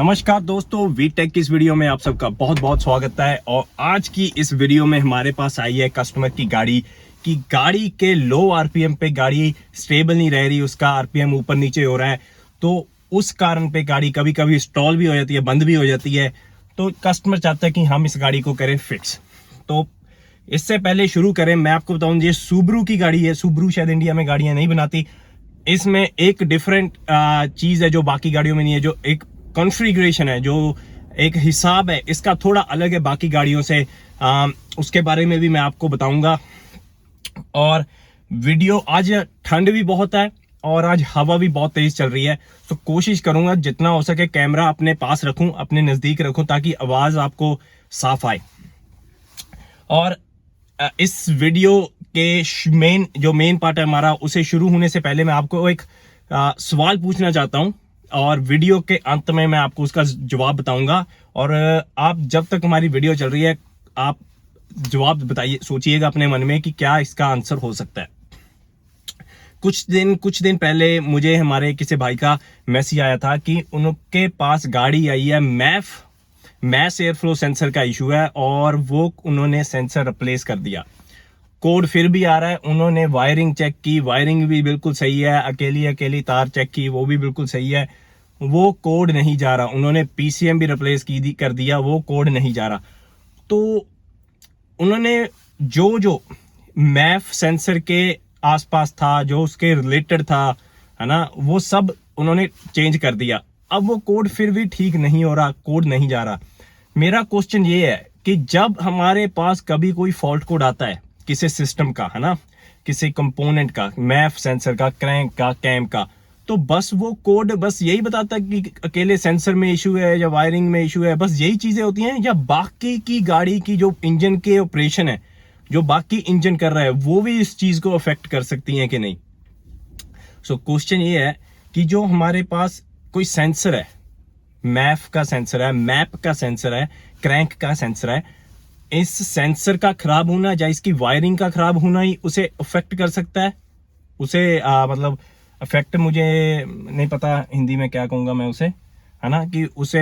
नमस्कार दोस्तों, वीटेक की इस वीडियो में आप सबका बहुत बहुत स्वागत है। और आज की इस वीडियो में हमारे पास आई है कस्टमर की गाड़ी के लो आरपीएम पे गाड़ी स्टेबल नहीं रह रही, उसका आरपीएम ऊपर नीचे हो रहा है। तो उस कारण पे गाड़ी कभी कभी स्टॉल भी हो जाती है, बंद भी हो जाती है। तो कस्टमर चाहता है कि हम इस गाड़ी को करें फिक्स। तो इससे पहले शुरू करें, मैं आपको बताऊं, ये सुब्रू की गाड़ी है। सुब्रू शायद इंडिया में गाड़ियां नहीं बनाती। इसमें एक डिफरेंट चीज है जो बाकी गाड़ियों में नहीं है, जो एक कॉन्फ़िगरेशन है, जो एक हिसाब है, इसका थोड़ा अलग है बाकी गाड़ियों से। उसके बारे में भी मैं आपको बताऊंगा। और वीडियो, आज ठंड भी बहुत है और आज हवा भी बहुत तेज चल रही है, तो कोशिश करूंगा जितना हो सके कैमरा अपने पास रखूं, अपने नजदीक रखूं, ताकि आवाज आपको साफ आए। और इस वीडियो के मेन पार्ट है हमारा, उसे शुरू होने से पहले मैं आपको एक सवाल पूछना चाहता हूं और वीडियो के अंत में मैं आपको उसका जवाब बताऊंगा। और आप जब तक हमारी वीडियो चल रही है, आप जवाब बताइए, सोचिएगा अपने मन में कि क्या इसका आंसर हो सकता है। कुछ दिन पहले मुझे हमारे किसी भाई का मैसेज आया था कि उनके पास गाड़ी आई है, मैस एयर फ्लो सेंसर का इशू है और वो उन्होंने सेंसर रिप्लेस कर दिया। कोड फिर भी आ रहा है। उन्होंने वायरिंग चेक की, वायरिंग भी बिल्कुल सही है, अकेली तार चेक की, वो भी बिल्कुल सही है, वो कोड नहीं जा रहा। उन्होंने पीसीएम भी रिप्लेस कर दिया, वो कोड नहीं जा रहा। तो उन्होंने जो मैफ सेंसर के आसपास था, जो उसके रिलेटेड था, है ना, वो सब उन्होंने चेंज कर दिया। अब वो कोड फिर भी ठीक नहीं हो रहा, कोड नहीं जा रहा। मेरा क्वेश्चन ये है कि जब हमारे पास कभी कोई फॉल्ट कोड आता है किसी सिस्टम का, है ना, किसी कंपोनेंट का, मैफ सेंसर का, क्रैंक का, कैम का, तो बस वो कोड बस यही बताता है कि अकेले सेंसर में इशू है या वायरिंग में इशू है, बस यही चीजें होती हैं, या बाकी की गाड़ी की जो इंजन के ऑपरेशन है, जो बाकी इंजन कर रहा है, वो भी इस चीज को अफेक्ट कर सकती हैं कि नहीं। सो क्वेश्चन ये है कि जो हमारे पास कोई सेंसर है, मैफ का सेंसर है, मैप का सेंसर है, क्रैंक का सेंसर है, इस सेंसर का खराब होना या इसकी वायरिंग का खराब होना ही उसे अफेक्ट कर सकता है। उसे मतलब अफेक्ट, मुझे नहीं पता हिंदी में क्या कहूंगा मैं उसे, है ना, कि उसे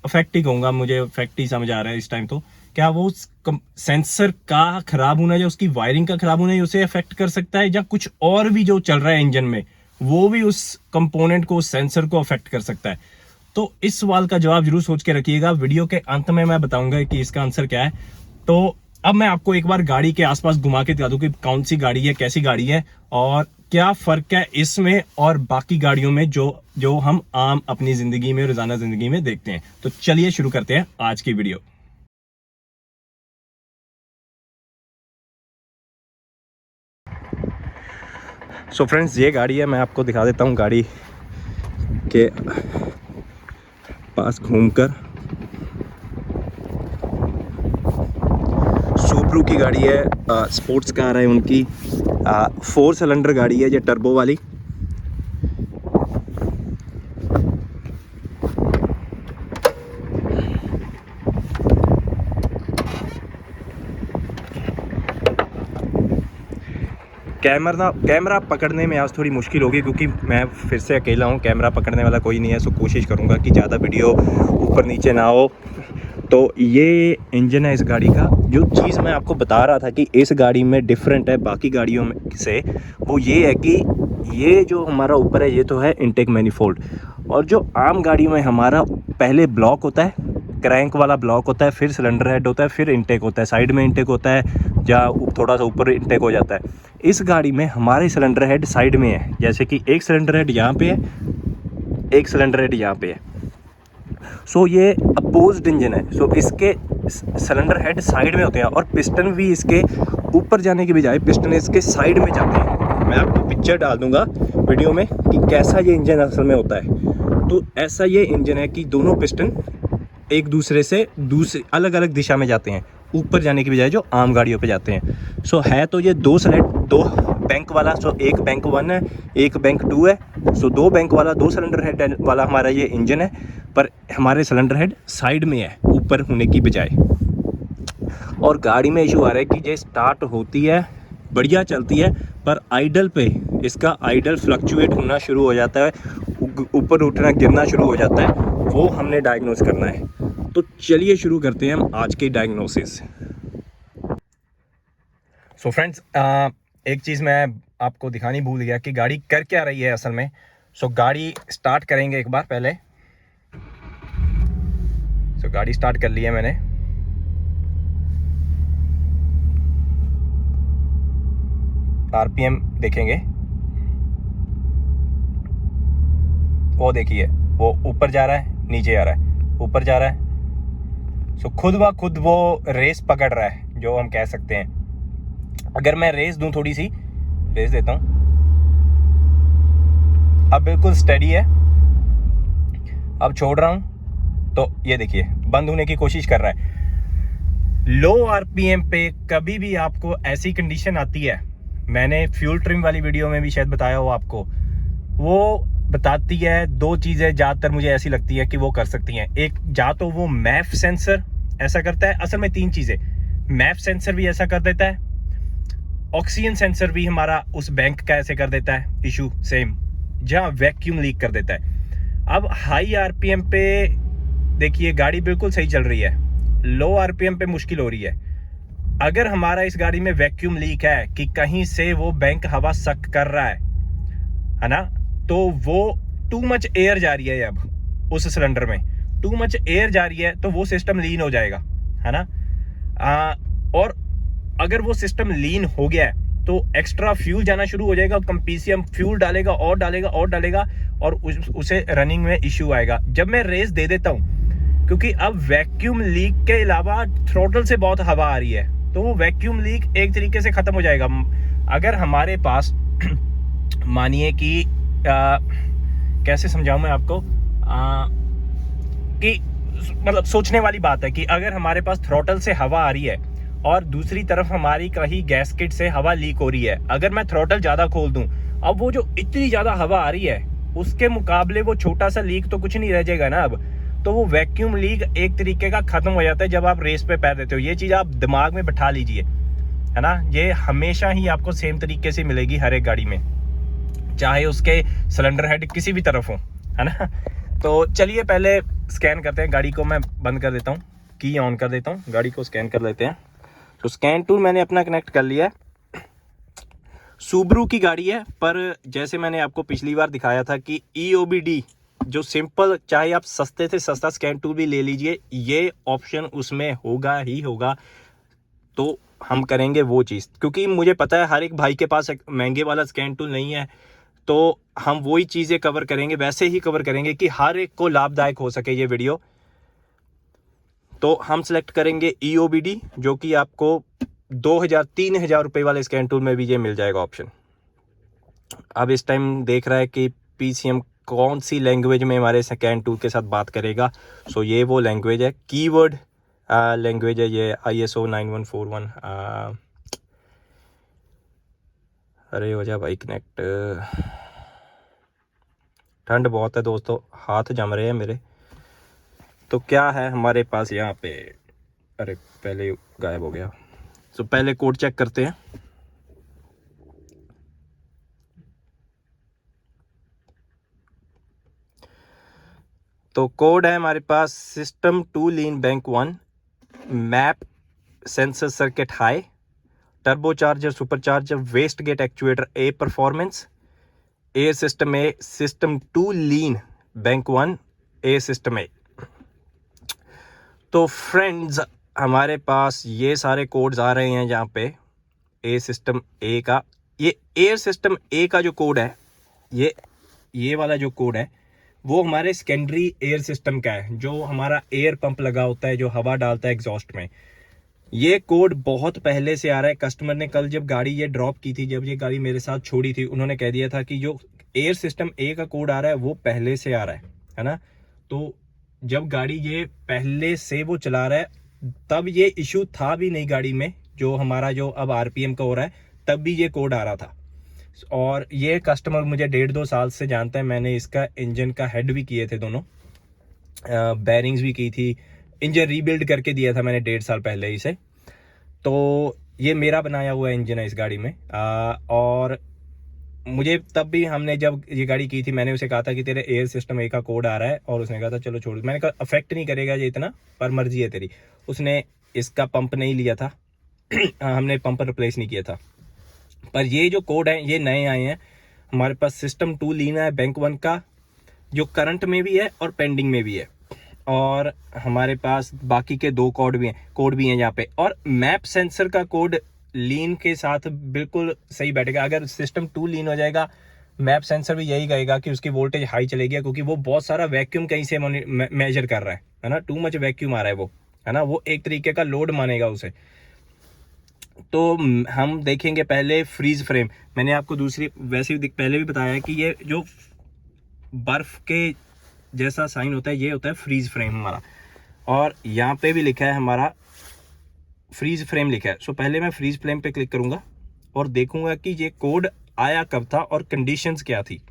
अफेक्ट ही कहूंगा, मुझे अफेक्ट ही समझ आ रहा है इस टाइम। तो क्या वो सेंसर का खराब होना या उसकी वायरिंग का खराब होना ही उसे अफेक्ट कर सकता है, या कुछ और भी जो चल रहा है इंजन में वो भी उस कंपोनेंट को, उस सेंसर को अफेक्ट कर सकता है। तो इस सवाल का जवाब जरूर सोच के रखिएगा। वीडियो के अंत में मैं बताऊंगा कि इसका आंसर क्या है। तो अब मैं आपको एक बार गाड़ी के आसपास घुमा के दिखा दूं कि कौन सी गाड़ी है, कैसी गाड़ी है और क्या फर्क है इसमें और बाकी गाड़ियों में जो हम आम अपनी जिंदगी में, रोजाना जिंदगी में देखते हैं। तो चलिए शुरू करते हैं आज की वीडियो। सो फ्रेंड्स, ये गाड़ी है, मैं आपको दिखा देता हूँ गाड़ी के पास घूमकर। सुब्रू की गाड़ी है, स्पोर्ट्स कार है उनकी, 4 सिलेंडर गाड़ी है, ये टर्बो वाली। कैमरा पकड़ने में आज थोड़ी मुश्किल होगी क्योंकि मैं फिर से अकेला हूँ, कैमरा पकड़ने वाला कोई नहीं है। सो कोशिश करूँगा कि ज़्यादा वीडियो ऊपर नीचे ना हो। तो ये इंजन है इस गाड़ी का। जो चीज़ मैं आपको बता रहा था कि इस गाड़ी में डिफरेंट है बाकी गाड़ियों में से, वो ये है कि ये जो हमारा ऊपर है ये तो है इनटेक मैनिफोल्ड, और जो आम गाड़ियों में हमारा पहले ब्लॉक होता है, क्रैंक वाला ब्लॉक होता है, फिर सिलेंडर हेड होता है, फिर इनटेक होता है, साइड में इनटेक होता है या थोड़ा सा ऊपर इनटेक हो जाता है। इस गाड़ी में हमारे सिलेंडर हेड साइड में है, जैसे कि एक सिलेंडर हेड यहाँ पे है, एक सिलेंडर हेड यहाँ पे है। सो ये अपोज्ड इंजन है। सो इसके सिलेंडर हेड साइड में होते हैं और पिस्टन भी इसके ऊपर जाने के बजाय पिस्टन इसके साइड में जाते हैं। मैं आपको पिक्चर डाल दूंगा वीडियो में कि कैसा ये इंजन असल में होता है। तो ऐसा ये इंजन है कि दोनों पिस्टन एक दूसरे से अलग अलग दिशा में जाते हैं, ऊपर जाने की बजाय जो आम गाड़ियों पे जाते हैं। सो है तो ये दो बैंक वाला, सो एक बैंक 1 है, एक बैंक 2 है। सो 2 बैंक वाला, 2 सिलेंडर हेड वाला हमारा ये इंजन है, पर हमारे सिलेंडर हेड साइड में है ऊपर होने की बजाय। और गाड़ी में इशू आ रहा है कि ये स्टार्ट होती है, बढ़िया चलती है, पर आइडल पे इसका आइडल फ्लक्चुएट होना शुरू हो जाता है, ऊपर उठना गिरना शुरू हो जाता है। वो हमने डायग्नोस करना है। तो चलिए शुरू करते हैं हम आज के डायग्नोसिस। सो फ्रेंड्स, एक चीज़ मैं आपको दिखानी भूल गया कि गाड़ी कर क्या रही है असल में। सो गाड़ी स्टार्ट करेंगे एक बार पहले। सो गाड़ी स्टार्ट कर ली है मैंने। आरपीएम देखेंगे, वो देखिए, वो ऊपर जा रहा है, नीचे आ रहा है, ऊपर जा रहा है। सो खुद ब खुद वो रेस पकड़ रहा है, जो हम कह सकते हैं। अगर मैं रेस दूं, थोड़ी सी रेस देता हूं, अब बिल्कुल स्टेडी है। अब छोड़ रहा हूं तो ये देखिए बंद होने की कोशिश कर रहा है। लो आरपीएम पे कभी भी आपको ऐसी कंडीशन आती है, मैंने फ्यूल ट्रिम वाली वीडियो में भी शायद बताया हो आपको, वो बताती है दो चीजें ज्यादातर मुझे ऐसी लगती है कि वो कर सकती हैं। एक, या तो वो मैफ सेंसर ऐसा करता है, असल में तीन चीजें, मैफ सेंसर भी ऐसा कर देता है, ऑक्सीजन सेंसर भी हमारा उस बैंक का ऐसे कर देता है इशू सेम, जहां वैक्यूम लीक कर देता है। अब हाई आरपीएम पे देखिए गाड़ी बिल्कुल सही चल रही है, लो आरपीएम पे मुश्किल हो रही है। अगर हमारा इस गाड़ी में वैक्यूम लीक है कि कहीं से वो बैंक हवा सक कर रहा है ना, तो वो टू मच एयर जा रही है, अब उस सिलेंडर में टू मच एयर जा रही है, तो वो सिस्टम लीन हो जाएगा, है ना। और अगर वो सिस्टम लीन हो गया है तो एक्स्ट्रा फ्यूल जाना शुरू हो जाएगा, कंपीसीएम फ्यूल डालेगा और डालेगा और डालेगा, और उसे रनिंग में इश्यू आएगा। जब मैं रेस दे देता हूं, क्योंकि अब वैक्यूम लीक के अलावा थ्रोटल से बहुत हवा आ रही है, तो वो वैक्यूम लीक एक तरीके से खत्म हो जाएगा। अगर हमारे पास मानिए कि कैसे समझाऊं मैं आपको, कि मतलब सोचने वाली बात है कि अगर हमारे पास थ्रोटल से हवा आ रही है और दूसरी तरफ हमारी कहीं गैसकेट से हवा लीक हो रही है, अगर मैं थ्रोटल ज्यादा खोल दूं, अब वो जो इतनी ज्यादा हवा आ रही है उसके मुकाबले वो छोटा सा लीक तो कुछ नहीं रह जाएगा ना। अब तो वो वैक्यूम लीक एक तरीके का खत्म हो जाता है जब आप रेस पे पैर देते हो। ये चीज आप दिमाग में बैठा लीजिए, है ना। ये हमेशा ही आपको सेम तरीके से मिलेगी हर एक गाड़ी में, चाहे उसके सिलेंडर हेड किसी भी तरफ हो, है ना। तो चलिए पहले स्कैन करते हैं। गाड़ी को मैं बंद कर देता हूँ, की ऑन कर देता हूँ, गाड़ी को स्कैन कर लेते हैं। तो स्कैन टूल मैंने अपना कनेक्ट कर लिया है। सुबरू की गाड़ी है, पर जैसे मैंने आपको पिछली बार दिखाया था कि EOBD जो सिंपल, चाहे आप सस्ते से सस्ता स्कैन टूल भी ले लीजिए, ये ऑप्शन उसमें होगा ही होगा। तो हम करेंगे वो चीज़, क्योंकि मुझे पता है हर एक भाई के पास एक महंगे वाला स्कैन टूल नहीं है, तो हम वही चीज़ें कवर करेंगे, वैसे ही कवर करेंगे कि हर एक को लाभदायक हो सके ये वीडियो। तो हम सेलेक्ट करेंगे EOBD, जो कि आपको 2000-3000 रुपए वाले स्कैन टूल में भी ये मिल जाएगा ऑप्शन। अब इस टाइम देख रहा है कि PCM कौन सी लैंग्वेज में हमारे स्कैन टूल के साथ बात करेगा। सो ये वो लैंग्वेज है, कीवर्ड लैंग्वेज है ये, ISO 9141। अरे हो जा भाई कनेक्ट, ठंड बहुत है दोस्तों, हाथ जम रहे हैं मेरे। तो क्या है हमारे पास यहाँ पे, अरे पहले गायब हो गया। तो पहले कोड चेक करते हैं। तो कोड है हमारे पास system too lean bank 1, map sensor circuit high, turbocharger supercharger waste gate actuator A performance, air system A, system too lean bank 1 A system A. तो फ्रेंड्स हमारे पास ये सारे कोड्स आ रहे हैं यहाँ पे। ए सिस्टम ए का, ये एयर सिस्टम ए का जो कोड है, ये वाला जो कोड है वो हमारे सेकेंडरी एयर सिस्टम का है, जो हमारा एयर पंप लगा होता है, जो हवा डालता है एग्जॉस्ट में। ये कोड बहुत पहले से आ रहा है। कस्टमर ने कल जब गाड़ी ये ड्रॉप की थी, जब ये गाड़ी मेरे साथ छोड़ी थी, उन्होंने कह दिया था कि जो एयर सिस्टम ए का कोड आ रहा है वो पहले से आ रहा है ना। तो जब गाड़ी ये पहले से वो चला रहा है, तब ये इशू था भी नहीं गाड़ी में, जो हमारा जो अब आरपीएम का हो रहा है, तब भी ये कोड आ रहा था। और ये कस्टमर मुझे 1.5-2 साल से जानता है। मैंने इसका इंजन का हेड भी किए थे, दोनों बैरिंग्स भी की थी, इंजन रीबिल्ड करके दिया था मैंने 1.5 साल पहले इसे। तो ये मेरा बनाया हुआ इंजन है इस गाड़ी में। और मुझे तब भी हमने जब ये गाड़ी की थी मैंने उसे कहा था कि तेरे एयर सिस्टम ए का कोड आ रहा है, और उसने कहा था चलो छोड़। मैंने कहा अफेक्ट नहीं करेगा ये इतना, पर मर्जी है तेरी। उसने इसका पंप नहीं लिया था हमने पंप रिप्लेस नहीं किया था। पर ये जो कोड है ये नए आए हैं हमारे पास। सिस्टम 2 लीन है बैंक 1 का, जो करंट में भी है और पेंडिंग में भी है, और हमारे पास बाकी के 2 कोड भी हैं यहाँ पे। और मैप सेंसर का कोड लीन के साथ बिल्कुल सही बैठेगा। अगर सिस्टम 2 लीन हो जाएगा, मैप सेंसर भी यही कहेगा कि उसकी वोल्टेज हाई चलेगी, क्योंकि वो बहुत सारा वैक्यूम कहीं से मेजर कर रहा है ना। टू मच वैक्यूम आ रहा है वो, है ना, वो एक तरीके का लोड मानेगा उसे। तो हम देखेंगे पहले फ्रीज फ्रेम। मैंने आपको दूसरी वैसे भी पहले भी बताया है कि ये जो बर्फ के जैसा साइन होता है ये होता है फ्रीज फ्रेम हमारा, और यहाँ पे भी लिखा है हमारा फ्रीज फ्रेम लिखा है। सो पहले मैं फ्रीज फ्रेम पे क्लिक करूंगा और देखूंगा कि ये कोड आया कब था और कंडीशंस क्या थी।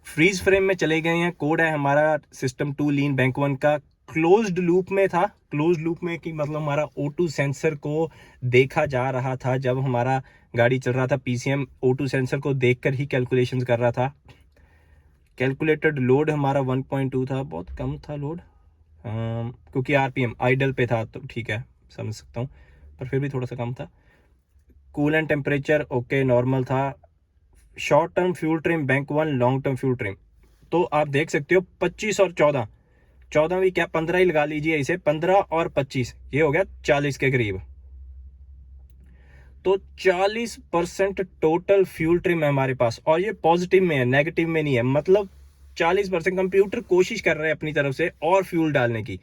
फ्रीज फ्रेम में चले गए हैं। कोड है हमारा सिस्टम 2 लीन बैंक 1 का, क्लोज्ड लूप में था। क्लोज्ड लूप में कि मतलब हमारा O2 सेंसर को देखा जा रहा था जब हमारा गाड़ी चल रहा था। पीसीएम O2 सेंसर को देखकर ही कैलकुलेशंस कर रहा था। कैलकुलेटेड लोड हमारा 1.2 था, बहुत कम था लोड, क्योंकि आरपीएम आइडल पे था तो ठीक है समझ सकता हूँ, पर फिर भी थोड़ा सा कम था। कूलेंट टेम्परेचर ओके नॉर्मल था। Short term fuel trim bank 1, long term fuel trim तो आप देख सकते हो 25 और 14 भी क्या 15 ही लगा लीजिए इसे, 15 और 25 ये हो गया 40 के करीब। तो 40% टोटल फ्यूल ट्रिम है हमारे पास, और ये पॉजिटिव में है, नेगेटिव में नहीं है। मतलब 40% कंप्यूटर कोशिश कर रहे हैं अपनी तरफ से और फ्यूल डालने की,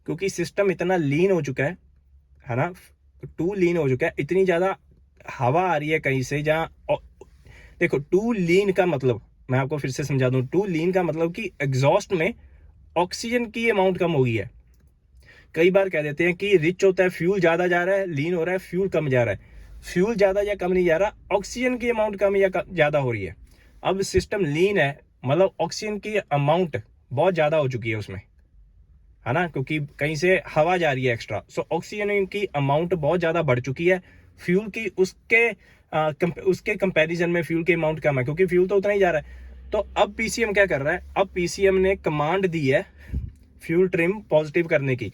क्योंकि सिस्टम इतना लीन हो चुका है ना, 2 लीन हो चुका है। इतनी ज्यादा हवा आ रही है कहीं से, जहां देखो 2 लीन का मतलब मैं आपको फिर से समझा दूं। 2 लीन का मतलब कि एग्जॉस्ट में ऑक्सीजन की अमाउंट कम हो गई है। कई बार कह देते हैं कि रिच होता है फ्यूल ज्यादा जा रहा है, लीन हो रहा है फ्यूल कम जा रहा है। फ्यूल ज्यादा या कम नहीं जा रहा, ऑक्सीजन की अमाउंट कम या ज्यादा हो रही है। अब सिस्टम लीन है मतलब ऑक्सीजन की अमाउंट बहुत ज्यादा हो चुकी है उसमें, है ना, क्योंकि कहीं से हवा जा रही है एक्स्ट्रा। सो ऑक्सीजन की अमाउंट बहुत ज्यादा बढ़ चुकी है। फ्यूल की उसके कंपैरिजन में फ्यूल की अमाउंट कम है, क्योंकि फ्यूल तो उतना ही जा रहा है। तो अब पीसीएम क्या कर रहा है, अब पीसीएम ने कमांड दी है फ्यूल ट्रिम पॉजिटिव करने की।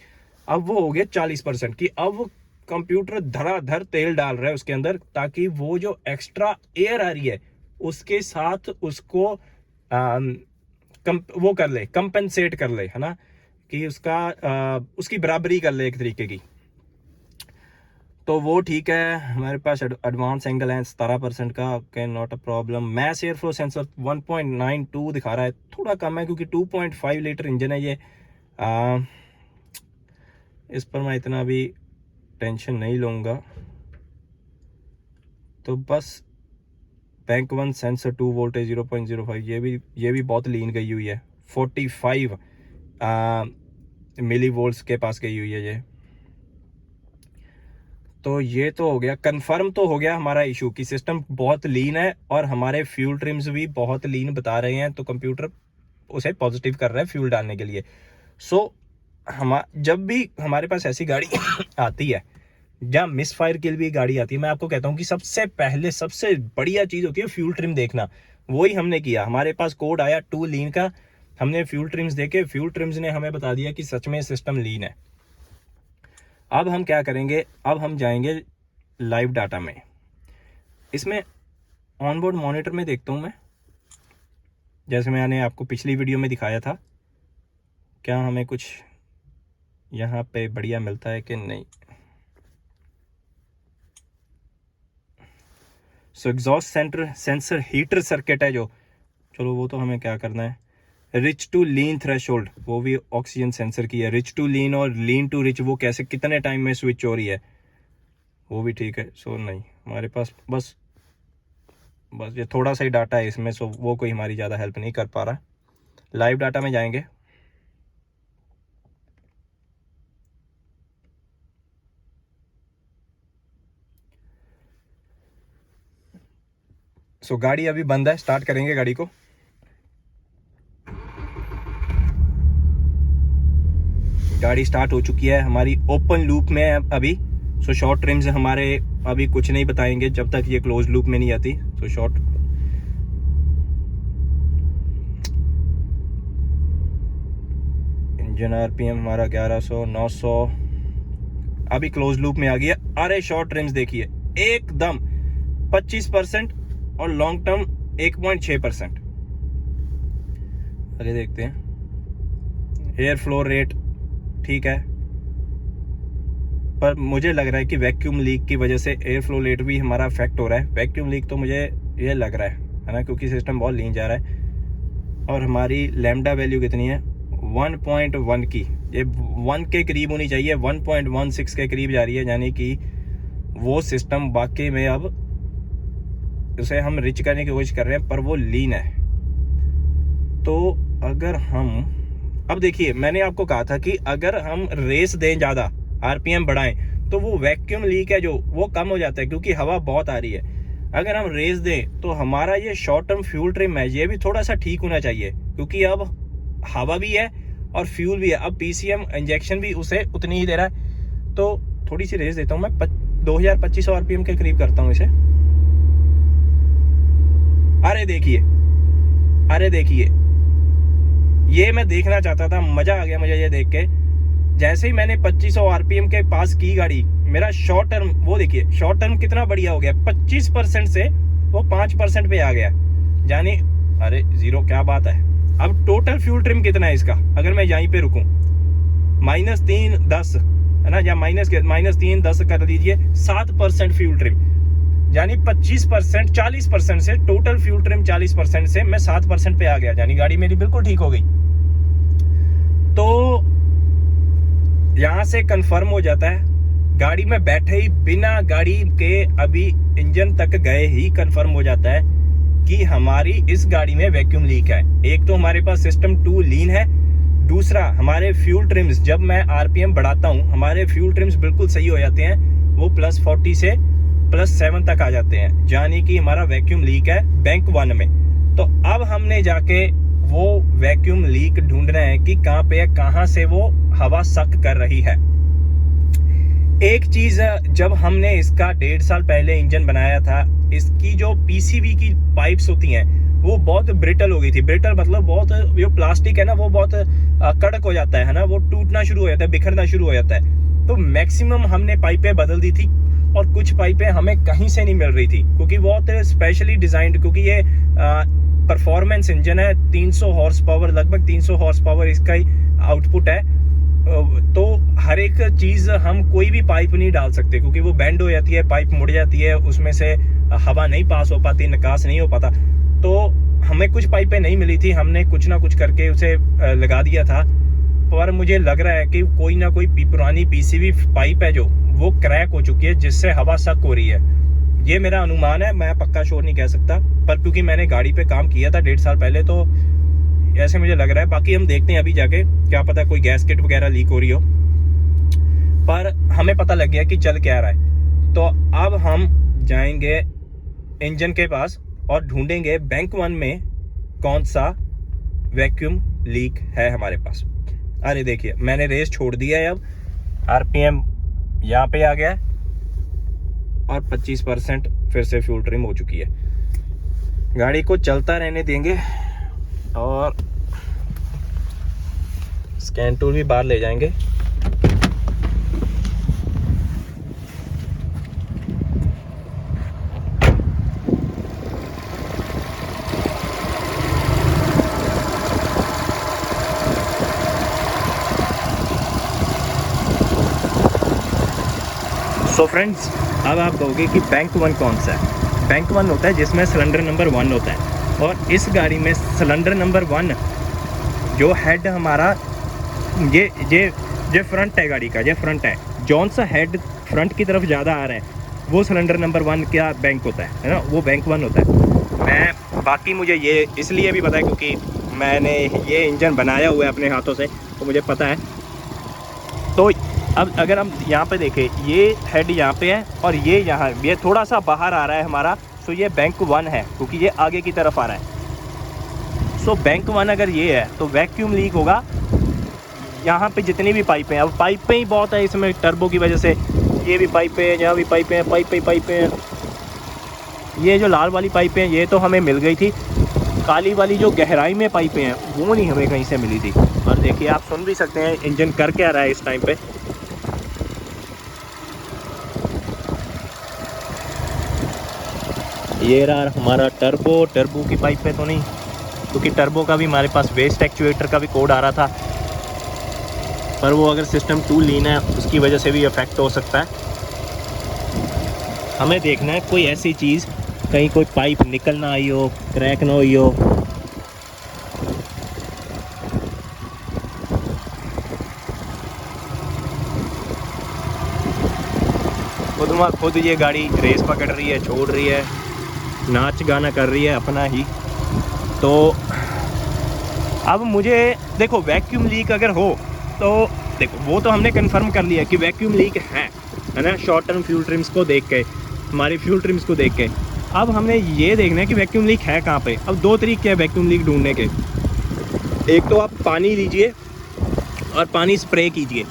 अब वो हो गया 40% की। अब कंप्यूटर धड़ाधड़ तेल डाल रहा है उसके अंदर, ताकि वो जो एक्स्ट्रा एयर आ रही है उसके साथ उसको वो कर ले, कंपेंसेट कर ले, है ना, कि उसकी बराबरी कर ले एक तरीके की। तो वो ठीक है। हमारे पास एडवांस एंगल है 17% का, okay not a problem. Mass air flow sensor 1.92 दिखा रहा है, थोड़ा कम है क्योंकि 2.5 लीटर इंजन है ये। इस पर मैं इतना भी टेंशन नहीं लूँगा। तो बस बैंक 1 सेंसर 2 वोल्टेज 0.05, ये भी बहुत लीन गई हुई है। 45 मिली वोल्ट्स के पास गई हुई है ये। तो ये तो हो गया, कंफर्म तो हो गया हमारा इशू कि सिस्टम बहुत लीन है और हमारे फ्यूल ट्रिम्स भी बहुत लीन बता रहे हैं, तो कंप्यूटर उसे पॉजिटिव कर रहा है फ्यूल डालने के लिए। सो जब भी हमारे पास ऐसी गाड़ी आती है जहाँ मिस फायर किल भी गाड़ी आती है, मैं आपको कहता हूँ कि सबसे पहले सबसे बढ़िया चीज होती है फ्यूल ट्रिम देखना। वही हमने किया। हमारे पास कोड आया 2 लीन का, हमने फ्यूल ट्रिम्स देखे, फ्यूल ट्रिम्स ने हमें बता दिया कि सच में सिस्टम लीन है। अब हम क्या करेंगे, अब हम जाएंगे लाइव डाटा में। इसमें ऑनबोर्ड मॉनिटर में देखता हूं मैं, जैसे मैंने आपको पिछली वीडियो में दिखाया था, क्या हमें कुछ यहाँ पे बढ़िया मिलता है कि नहीं। सो एग्जॉस्ट सेंसर हीटर सर्किट है जो, चलो वो तो हमें क्या करना है। रिच टू लीन थ्रेशोल्ड, वो भी ऑक्सीजन सेंसर की है। रिच टू लीन और लीन टू रिच वो कैसे कितने टाइम में स्विच हो रही है, वो भी ठीक है। सो नहीं, हमारे पास बस ये थोड़ा सा ही डाटा है इसमें, सो वो कोई हमारी ज़्यादा हेल्प नहीं कर पा रहा। लाइव डाटा में जाएंगे। सो गाड़ी अभी बंद है, स्टार्ट करेंगे गाड़ी को। गाड़ी स्टार्ट हो चुकी है, हमारी ओपन लूप में है अभी। सो शॉर्ट ट्रिम्स हमारे अभी कुछ नहीं बताएंगे जब तक ये क्लोज लूप में नहीं आती। सो शॉर्ट इंजन आरपीएम हमारा 1100 900 अभी क्लोज लूप में आ गया। अरे शॉर्ट ट्रिम्स देखिए एकदम 25% और लॉन्ग टर्म 1.6%। आगे देखते हैं। एयर फ्लो रेट ठीक है, पर मुझे लग रहा है कि वैक्यूम लीक की वजह से एयर फ्लो रेट भी हमारा अफेक्ट हो रहा है। वैक्यूम लीक तो मुझे ये लग रहा है ना, क्योंकि सिस्टम बहुत लीन जा रहा है। और हमारी लैम्डा वैल्यू कितनी है 1.1 की, ये 1 के करीब होनी चाहिए, 1.16 के करीब जा रही है। यानी कि वो सिस्टम वाकई में अब उसे हम रिच करने की कोशिश कर रहे हैं, पर वो लीन है। तो अगर हम अब देखिए, मैंने आपको कहा था कि अगर हम रेस दें ज़्यादा, आरपीएम बढ़ाएं, तो वो वैक्यूम लीक है जो वो कम हो जाता है, क्योंकि हवा बहुत आ रही है। अगर हम रेस दें तो हमारा ये शॉर्ट टर्म फ्यूल ट्रिम है, ये भी थोड़ा सा ठीक होना चाहिए, क्योंकि अब हवा भी है और फ्यूल भी है। अब पीसीएम इंजेक्शन भी उसे उतनी ही दे रहा है। तो थोड़ी सी रेस देता हूँ मैं, 2500 आरपीएम के करीब करता हूँ इसे। अरे देखिए, अरे देखिए, ये मैं देखना चाहता था, मजा आ गया मुझे ये देख के। जैसे ही मैंने 2500 आरपीएम के पास की गाड़ी, मेरा शॉर्ट टर्म वो देखिए, शॉर्ट टर्म कितना बढ़िया हो गया, 25% से वो 5% पे आ गया। यानी अरे जीरो, क्या बात है। अब टोटल फ्यूल ट्रिम कितना है इसका, अगर मैं यहीं पे रुकूं, -310 है ना, या -310 कर दीजिए, 7% फ्यूल ट्रिम। यानी 25% 40% से टोटल फ्यूल ट्रिम 40% से मैं 7% पे आ गया। यानी गाड़ी मेरी बिल्कुल ठीक हो गई। तो यहां से कंफर्म हो जाता है, गाड़ी में बैठे ही बिना गाड़ी के अभी इंजन तक गए ही कंफर्म हो जाता है कि हमारी इस गाड़ी में वैक्यूम लीक है। एक तो हमारे पास सिस्टम 2 लीन है, दूसरा हमारे फ्यूल ट्रिम्स, जब मैं आरपीएम बढ़ाता हूं हमारे फ्यूल ट्रिम्स बिल्कुल सही हो जाते हैं, वो +40 से +7 तक आ जाते हैं। यानी कि हमारा वैक्यूम लीक है बैंक 1 में। तो अब हमने जाके वो वैक्यूम लीक ढूंढना है कि कहां पे है, कहां से वो हवा सक कर रही है। एक चीज, जब हमने इसका 1.5 साल पहले इंजन बनाया था, इसकी जो पीसीबी की पाइप्स होती हैं वो बहुत ब्रिटल हो गई थी। ब्रिटल मतलब बहुत, जो प्लास्टिक है ना वो बहुत कड़क हो जाता है ना, वो टूटना शुरू हो जाता है, बिखरना शुरू हो जाता है। तो मैक्सिमम हमने पाइपें बदल दी थी, और कुछ पाइपें हमें कहीं से नहीं मिल रही थी, क्योंकि बहुत स्पेशली डिजाइंड, क्योंकि ये परफॉर्मेंस इंजन है, 300 हॉर्स पावर, लगभग 300 हॉर्स पावर इसका ही आउटपुट है। तो हर एक चीज हम कोई भी पाइप नहीं डाल सकते, क्योंकि वो बेंड हो जाती है, पाइप मुड़ जाती है, उसमें से हवा नहीं पास हो पाती, निकास नहीं हो पाता। तो हमें कुछ पाइपें नहीं मिली थी, हमने कुछ ना कुछ करके उसे लगा दिया था। पर मुझे लग रहा है कि कोई ना कोई पुरानी पीसीबी पाइप है जो वो क्रैक हो चुकी है, जिससे हवा सक हो रही है। ये मेरा अनुमान है, मैं पक्का श्योर नहीं कह सकता, पर क्योंकि मैंने गाड़ी पे काम किया था 1.5 साल पहले, तो ऐसे मुझे लग रहा है। बाकी हम देखते हैं अभी जाके, क्या पता कोई गैस किट वगैरह लीक हो रही हो, पर हमें पता लग गया कि चल क्या रहा है। तो अब हम जाएंगे इंजन के पास और ढूंढेंगे बैंक 1 में कौन सा वैक्यूम लीक है हमारे पास। अरे देखिए, मैंने रेस छोड़ दिया है, अब आरपीएम यहाँ पे आ गया है और 25% फिर से फ्यूल ट्रिम हो चुकी है। गाड़ी को चलता रहने देंगे और स्कैन टूल भी बाहर ले जाएंगे। सो फ्रेंड्स, अब आप कहोगे कि बैंक 1 कौन सा है। बैंक 1 होता है जिसमें सिलेंडर नंबर 1 होता है, और इस गाड़ी में सिलेंडर नंबर 1 जो हेड हमारा, ये फ्रंट है गाड़ी का, ये फ्रंट है, जौन सा हेड फ्रंट की तरफ ज़्यादा आ रहा है वो सिलेंडर नंबर 1 का बैंक होता है ना, वो बैंक 1 होता है। मैं बाकी मुझे ये इसलिए भी पता है क्योंकि मैंने ये इंजन बनाया हुआ है अपने हाथों से, तो मुझे पता है। तो अब अगर हम यहाँ पे देखें, ये हेड यहाँ पे है और ये यहाँ, ये थोड़ा सा बाहर आ रहा है हमारा, सो ये बैंक 1 है, क्योंकि ये आगे की तरफ आ रहा है। सो बैंक 1 अगर ये है तो वैक्यूम लीक होगा यहाँ पे जितनी भी पाइपें हैं। अब पाइपें ही बहुत है इसमें, टर्बो की वजह से ये भी पाइपें हैं, यहाँ भी पाइपें हैं, पाइपें हैं। ये जो लाल वाली पाइपें हैं ये तो हमें मिल गई थी, काली वाली जो गहराई में पाइपें हैं वो नहीं हमें कहीं से मिली थी। और देखिए आप सुन भी सकते हैं इंजन कर क्या रहा है इस टाइम पे। ये रहा हमारा टर्बो की पाइपें तो नहीं, क्योंकि टर्बो का भी हमारे पास वेस्ट एक्चुएटर का भी कोड आ रहा था, पर वो अगर सिस्टम टू लीन है उसकी वजह से भी इफेक्ट हो सकता है। हमें देखना है कोई ऐसी चीज़, कहीं कोई पाइप निकल ना आई हो, क्रैक ना हुई हो। खुद ये गाड़ी रेस पकड़ रही है, छोड़ रही है, नाच गाना कर रही है अपना ही। तो अब मुझे देखो वैक्यूम लीक अगर हो तो देखो वो तो हमने कंफर्म कर लिया कि वैक्यूम लीक है ना, शॉर्ट टर्म फ्यूल ट्रिम्स को देख के, हमारे फ्यूल ट्रिम्स को देख के। अब हमने ये देखना है कि वैक्यूम लीक है कहाँ पे। अब दो तरीके हैं वैक्यूम लीक ढूंढने के। एक तो आप पानी लीजिए और पानी स्प्रे कीजिए,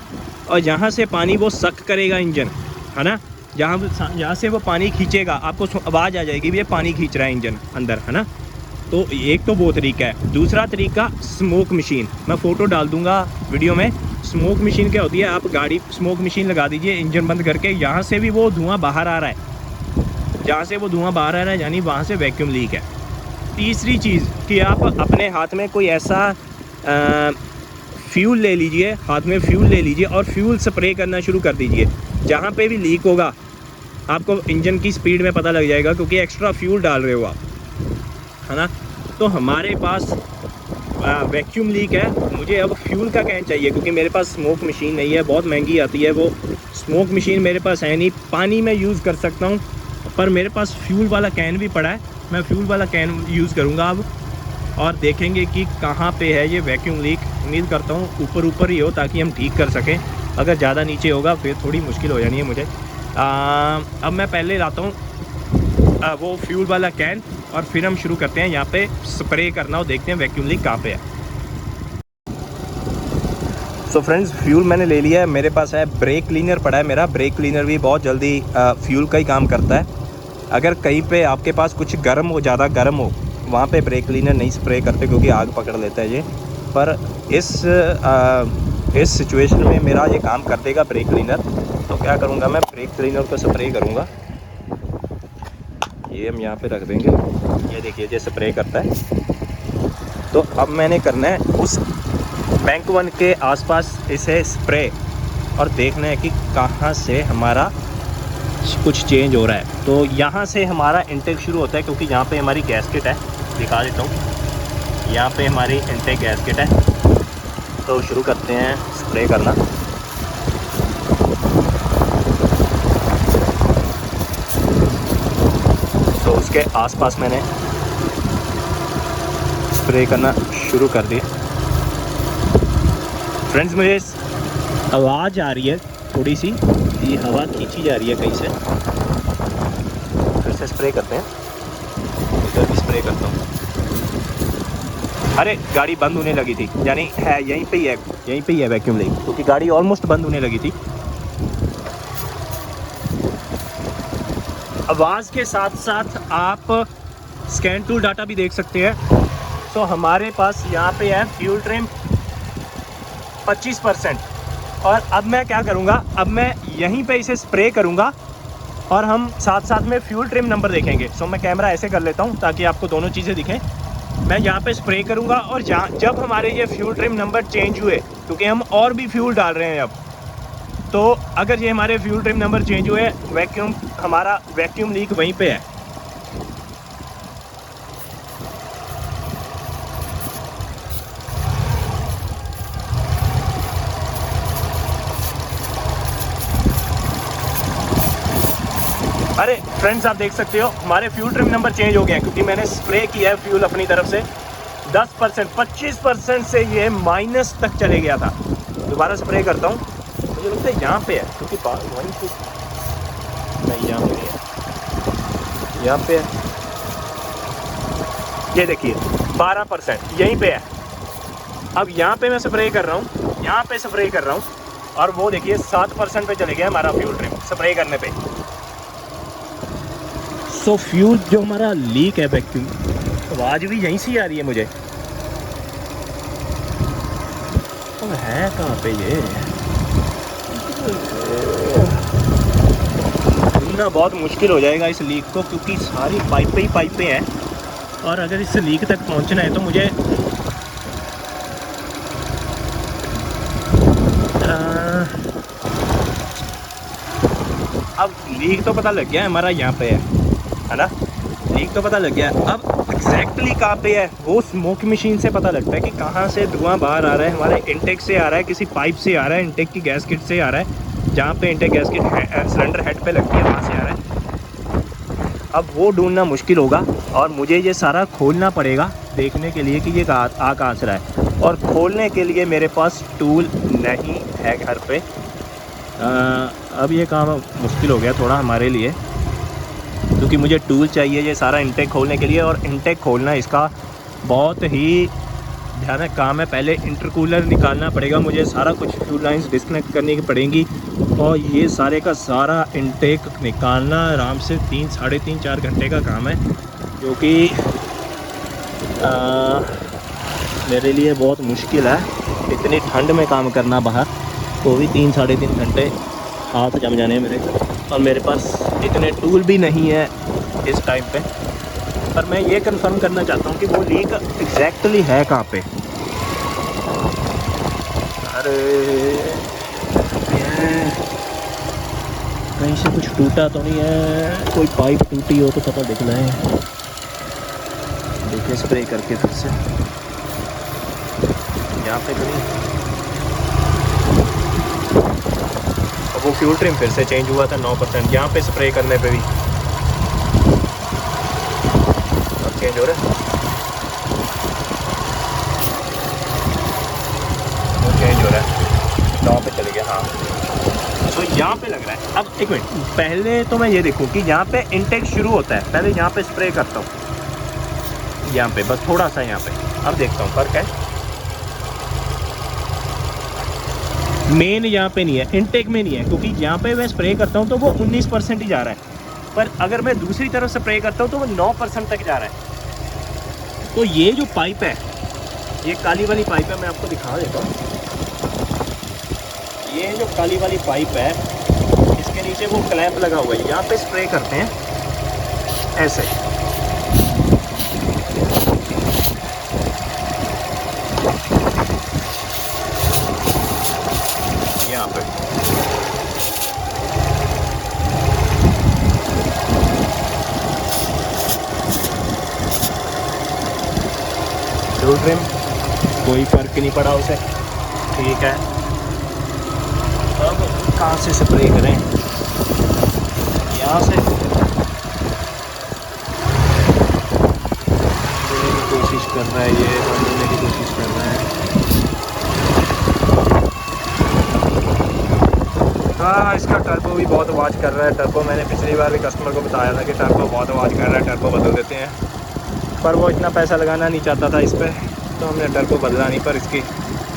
और जहाँ से पानी वो सक करेगा इंजन, है ना, जहाँ से वो पानी खींचेगा आपको आवाज़ आ जाएगी भी ये पानी खींच रहा है इंजन अंदर, है ना। तो एक तो वो तरीका है। दूसरा तरीका स्मोक मशीन, मैं फ़ोटो डाल दूंगा वीडियो में। स्मोक मशीन क्या होती है, आप गाड़ी स्मोक मशीन लगा दीजिए इंजन बंद करके, यहाँ से भी वो धुआं बाहर आ रहा है, जहाँ से वो धुआं बाहर आ रहा है यानी वहाँ से वैक्यूम लीक है। तीसरी चीज़ कि आप अपने हाथ में कोई ऐसा फ्यूल ले लीजिए, हाथ में फ्यूल ले लीजिए और फ्यूल स्प्रे करना शुरू कर दीजिए। जहाँ पे भी लीक होगा आपको इंजन की स्पीड में पता लग जाएगा, क्योंकि एक्स्ट्रा फ्यूल डाल रहे हो आप, है ना। तो हमारे पास वैक्यूम लीक है, मुझे अब फ्यूल का कैन चाहिए, क्योंकि मेरे पास स्मोक मशीन नहीं है, बहुत महंगी आती है वो स्मोक मशीन, मेरे पास है नहीं। पानी में यूज़ कर सकता हूँ, पर मेरे पास फ्यूल वाला कैन भी पड़ा है, मैं फ्यूल वाला कैन यूज़ करूँगा अब, और देखेंगे कि कहाँ पे है ये वैक्यूम लीक। उम्मीद करता हूँ ऊपर ही हो ताकि हम ठीक कर सकें, अगर ज़्यादा नीचे होगा फिर थोड़ी मुश्किल हो जानी है मुझे। अब मैं पहले लाता हूँ वो फ्यूल वाला कैन, और फिर हम शुरू करते हैं यहाँ पे स्प्रे करना और देखते हैं वैक्यूम लीक कहाँ पे है। सो फ्रेंड्स, फ्यूल मैंने ले लिया है, मेरे पास है ब्रेक क्लीनर पड़ा है। मेरा ब्रेक क्लीनर भी बहुत जल्दी फ्यूल का ही काम करता है। अगर कहीं पे आपके पास कुछ गर्म हो, ज़्यादा गर्म हो, वहाँ पे ब्रेक क्लीनर नहीं स्प्रे करते क्योंकि आग पकड़ लेता है ये। पर इस सिचुएशन में मेरा ये काम कर देगा ब्रेक क्लीनर। तो क्या करूँगा, मैं ब्रेक क्लीनर को स्प्रे करूँगा। ये हम यहाँ पे रख देंगे, ये देखिए ये स्प्रे करता है। तो अब मैंने करना है उस बैंक वन के आसपास इसे स्प्रे, और देखना है कि कहाँ से हमारा कुछ चेंज हो रहा है। तो यहाँ से हमारा इंटेक शुरू होता है, क्योंकि यहाँ पे हमारी गैसकेट है, दिखा देता हूँ, यहाँ पे हमारी इंटेक गैसकेट है। तो शुरू करते हैं स्प्रे करना। तो उसके आसपास मैंने स्प्रे करना शुरू कर दिया। फ्रेंड्स, मुझे आवाज़ आ रही है थोड़ी सी, ये हवा खींची जा रही है कहीं से। फिर से स्प्रे करते हैं, इधर भी स्प्रे करता हूँ। अरे गाड़ी बंद होने लगी थी, यानी है यहीं पे ही है वैक्यूम लीक, क्योंकि गाड़ी ऑलमोस्ट बंद होने लगी थी। आवाज़ के साथ साथ आप स्कैन टूल डाटा भी देख सकते हैं। तो हमारे पास यहाँ पे है फ्यूल ट्रिम 25%। और अब मैं क्या करूँगा, अब मैं यहीं पे इसे स्प्रे करूँगा और हम साथ साथ में फ्यूल ट्रिम नंबर देखेंगे। सो मैं कैमरा ऐसे कर लेता हूँ ताकि आपको दोनों चीज़ें दिखें। मैं यहाँ पे स्प्रे करूँगा और जब हमारे ये फ्यूल ट्रिम नंबर चेंज हुए, क्योंकि हम और भी फ्यूल डाल रहे हैं अब, तो अगर ये हमारे फ्यूल ट्रिम नंबर चेंज हुए, हमारा वैक्यूम लीक वहीं पे है। अरे फ्रेंड्स, आप देख सकते हो हमारे फ्यूल ट्रिम नंबर चेंज हो गया है, क्योंकि मैंने स्प्रे किया है फ्यूल अपनी तरफ से। 10% 25% से ये माइनस तक चले गया था। दोबारा स्प्रे करता हूँ, मुझे लगता है यहाँ पे है, क्योंकि वहीं पे नहीं, यहाँ पे नहीं है, यहाँ पे है। ये देखिए 12% यहीं पे है। अब यहाँ पे मैं स्प्रे कर रहा हूँ, यहाँ पे स्प्रे कर रहा हूँ, और वो देखिए 7% पे चले गया हमारा फ्यूल ट्रिम। स्प्रे करने पे। सो फ्यूल जो हमारा लीक है वैक्यूम, आवाज़ भी यहीं से आ रही है मुझे। और है कहाँ पे ये? ढूंढना बहुत मुश्किल हो जाएगा इस लीक को, क्योंकि सारी पाइपें ही पाइपें हैं। और अगर इस लीक तक पहुंचना है तो मुझे अब लीक तो पता लग गया है हमारा यहाँ पे है ना, लीक तो पता लग गया है। अब एग्जैक्टली कहाँ पे है वो स्मोक मशीन से पता लगता है कि कहाँ से धुआं बाहर आ रहा है। हमारे इंटेक से आ रहा है, किसी पाइप से आ रहा है, इंटेक की गैस किट से आ रहा है, जहाँ पे intake gas kit cylinder head पे लगती है वहाँ से आ रहा है। अब वो ढूंढना मुश्किल होगा और मुझे ये सारा खोलना पड़ेगा देखने के लिए कि ये कहाँ से रहा है। और खोलने के लिए मेरे पास टूल नहीं है घर पे। अब ये काम मुश्किल हो गया थोड़ा हमारे लिए, क्योंकि मुझे टूल चाहिए ये सारा इंटेक खोलने के लिए। और इंटेक खोलना इसका बहुत ही भयानक काम है। पहले इंटरकूलर निकालना पड़ेगा मुझे, सारा कुछ फ्यूल लाइंस डिस्कनेक्ट करनी पड़ेंगी और ये सारे का सारा इंटेक निकालना आराम से 3, साढ़े 3, 4 घंटे का काम है, जो कि मेरे लिए बहुत मुश्किल है। इतनी ठंड में काम करना बाहर, तो भी 3, साढ़े 3 घंटे हाथ जम जाने मेरे। और मेरे पास इतने टूल भी नहीं है इस टाइम पे। पर मैं ये कंफर्म करना चाहता हूँ कि वो लीक एग्जैक्टली है कहाँ पे। अरे कहीं से कुछ टूटा तो नहीं है, कोई पाइप टूटी हो तो पता दिख रहा है। देखिए स्प्रे करके फिर से यहाँ पे कहीं। वो फ्यूल ट्रिम फिर से चेंज हुआ था 9%, यहाँ पे स्प्रे करने पे भी अब चेंज हो रहा है, वो चेंज हो रहा है 9 पे चले गया। हाँ तो यहाँ पे लग रहा है। अब एक मिनट, पहले तो मैं ये देखूँ कि यहाँ पे इंटेक शुरू होता है, पहले यहाँ पे स्प्रे करता हूँ, यहाँ पे बस थोड़ा सा यहाँ पे। अब देखता हूँ फर्क है। मेन यहाँ पे नहीं है, इंटेक में नहीं है, क्योंकि यहाँ पे मैं स्प्रे करता हूँ तो वो 19% ही जा रहा है। पर अगर मैं दूसरी तरफ स्प्रे करता हूँ तो वो 9% तक जा रहा है। तो ये जो पाइप है, ये काली वाली पाइप है, मैं आपको दिखा देता हूँ। ये जो काली वाली पाइप है, इसके नीचे वो क्लैंप लगा हुआ है, यहाँ पे स्प्रे करते हैं ऐसे। यहाँ पे फ्यूल ट्रिम कोई फर्क नहीं पड़ा उसे, ठीक है। अब कहाँ से स्प्रे करें? यहाँ से देने की कोशिश कर रहा है, ये बंद होने की कोशिश कर रहा है। हाँ इसका टर्बो भी बहुत आवाज़ कर रहा है। टर्बो मैंने पिछली बार भी कस्टमर को बताया था कि टर्बो बहुत आवाज़ कर रहा है, टर्बो बदल देते हैं। पर वो इतना पैसा लगाना नहीं चाहता था इस पर, तो हमने टर्बो बदला नहीं। पर इसकी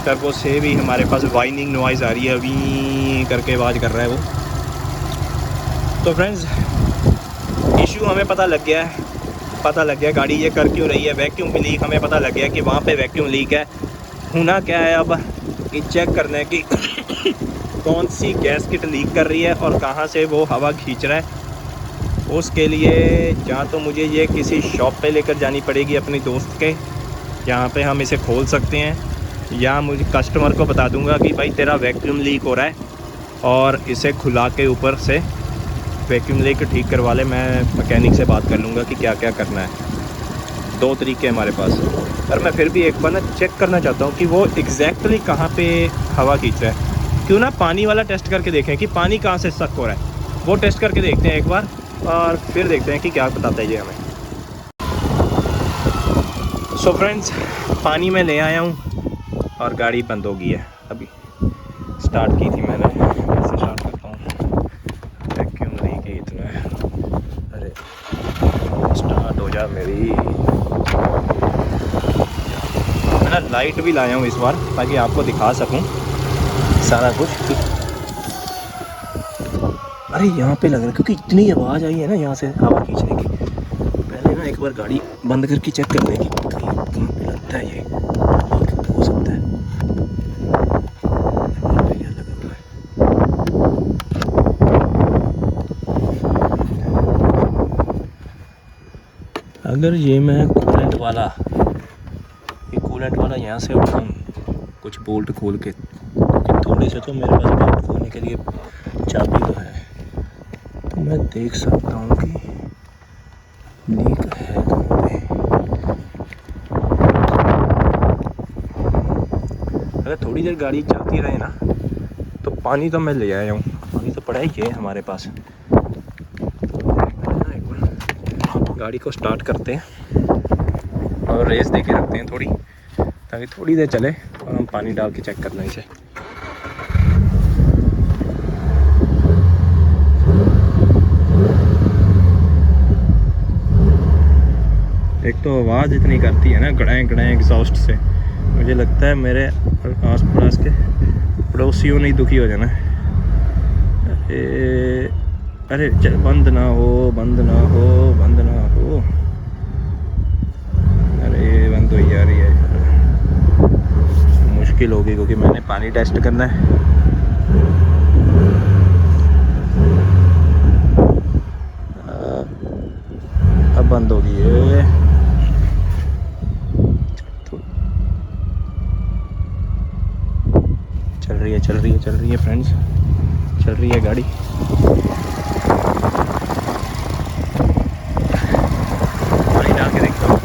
टर्बो से भी हमारे पास वाइनिंग नॉइज़ आ रही है, अभी करके आवाज़ कर रहा है वो। तो फ्रेंड्स इशू हमें पता लग गया गाड़ी ये कर क्यों रही है। वैक्यूम लीक हमें पता लग गया कि वहाँ पे वैक्यूम लीक है। होना क्या है अब कि चेक करना है कि कौन सी गैस किट लीक कर रही है और कहाँ से वो हवा खींच रहा है। उसके लिए या तो मुझे ये किसी शॉप पे लेकर जानी पड़ेगी अपने दोस्त के, यहाँ पे हम इसे खोल सकते हैं, या मुझे कस्टमर को बता दूंगा कि भाई तेरा वैक्यूम लीक हो रहा है और इसे खुला के ऊपर से वैक्यूम लीक ठीक करवा ले। मैं मैकेनिक से बात कर लूँगा कि क्या क्या करना है। 2 तरीके हमारे पास। पर मैं फिर भी एक बार ना चेक करना चाहता हूँ कि वो एग्जैक्टली कहाँ पे हवा खींच रहा है। क्यों ना पानी वाला टेस्ट करके देखें कि पानी कहाँ से सक हो रहा है, वो टेस्ट करके देखते हैं एक बार और फिर देखते हैं कि क्या बताता है ये हमें। सो फ्रेंड्स पानी में ले आया हूँ और गाड़ी बंद हो गई है। अभी स्टार्ट की थी मैंने, कैसे स्टार्ट करता हूँ, वैक्यूम लीक ही इतना है। अरे स्टार्ट हो जा मेरी। मैं ना लाइट भी लाया हूँ इस बार ताकि आपको दिखा सकूँ सारा कुछ। अरे यहाँ पे लग रहा है क्योंकि इतनी आवाज़ आई है ना यहाँ से हवा खींचने की। पहले ना एक बार गाड़ी बंद करके चेक कर लेंगे कहीं कहाँ पे लगता है ये हो सकता है। यहाँ पे क्या लगा हुआ है? अगर ये मैं कूलेंट वाला यहाँ से उठाऊँ कुछ बोल्ट खोल के, क्योंकि थोड़े से तो मेरे पास बोल्ट खोलने के लिए चाबी तो है, तो मैं देख सकता हूँ कि लीक है कहाँ पे। अगर थोड़ी देर गाड़ी चलती रहे ना तो पानी तो मैं ले आया हूँ, पानी तो पड़ा ही है हमारे पास। तो एक बार गाड़ी को स्टार्ट करते हैं और रेस दे के रखते हैं थोड़ी, ताकि थोड़ी देर चले और हम पानी डाल के चेक कर लें इसे। एक तो आवाज़ इतनी करती है ना गड़ाएं गड़ाएं एग्जॉस्ट से, मुझे लगता है मेरे आस पास के पड़ोसियों ने दुखी हो जाना। अरे चल बंद ना हो, बंद ना हो, बंद ना हो। अरे बंद हो जा रही है, मुश्किल होगी क्योंकि मैंने पानी टेस्ट करना है। अब बंद होगी ये। चल रही है फ्रेंड्स, चल रही है गाड़ी। पानी डाल के देखता हूँ।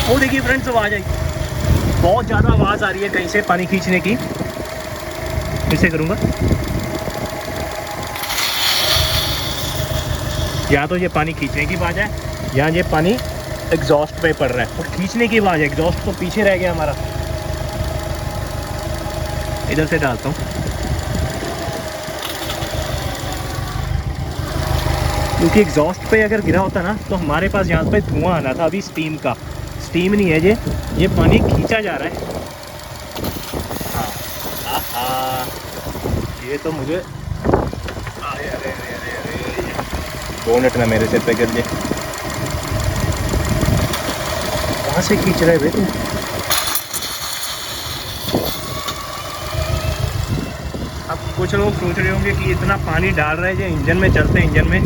वो देखिए फ्रेंड्स, आवाज़ आई, बहुत ज़्यादा आवाज़ आ रही है कहीं से पानी खींचने की। इसे करूँगा, या तो ये पानी खींचने की आवाज़ है या ये पानी एग्जॉस्ट पे पड़ रहा है, और खींचने की आवाज़ है। एग्जॉस्ट तो पीछे रह गया हमारा। इधर से डालता हूँ। क्योंकि एग्जॉस्ट पे अगर गिरा होता ना तो हमारे पास यहाँ पे धुआं आना था। अभी स्टीम का, स्टीम नहीं है ये पानी खींचा जा रहा है। हाँ ये तो मुझे अरे बोनट ना मेरे सिर पे गिर जाए। कहाँ से खींच रहा है भाई तू? अब कुछ लोग सोच रहे होंगे कि इतना पानी डाल रहे हैं इंजन में, चलते इंजन में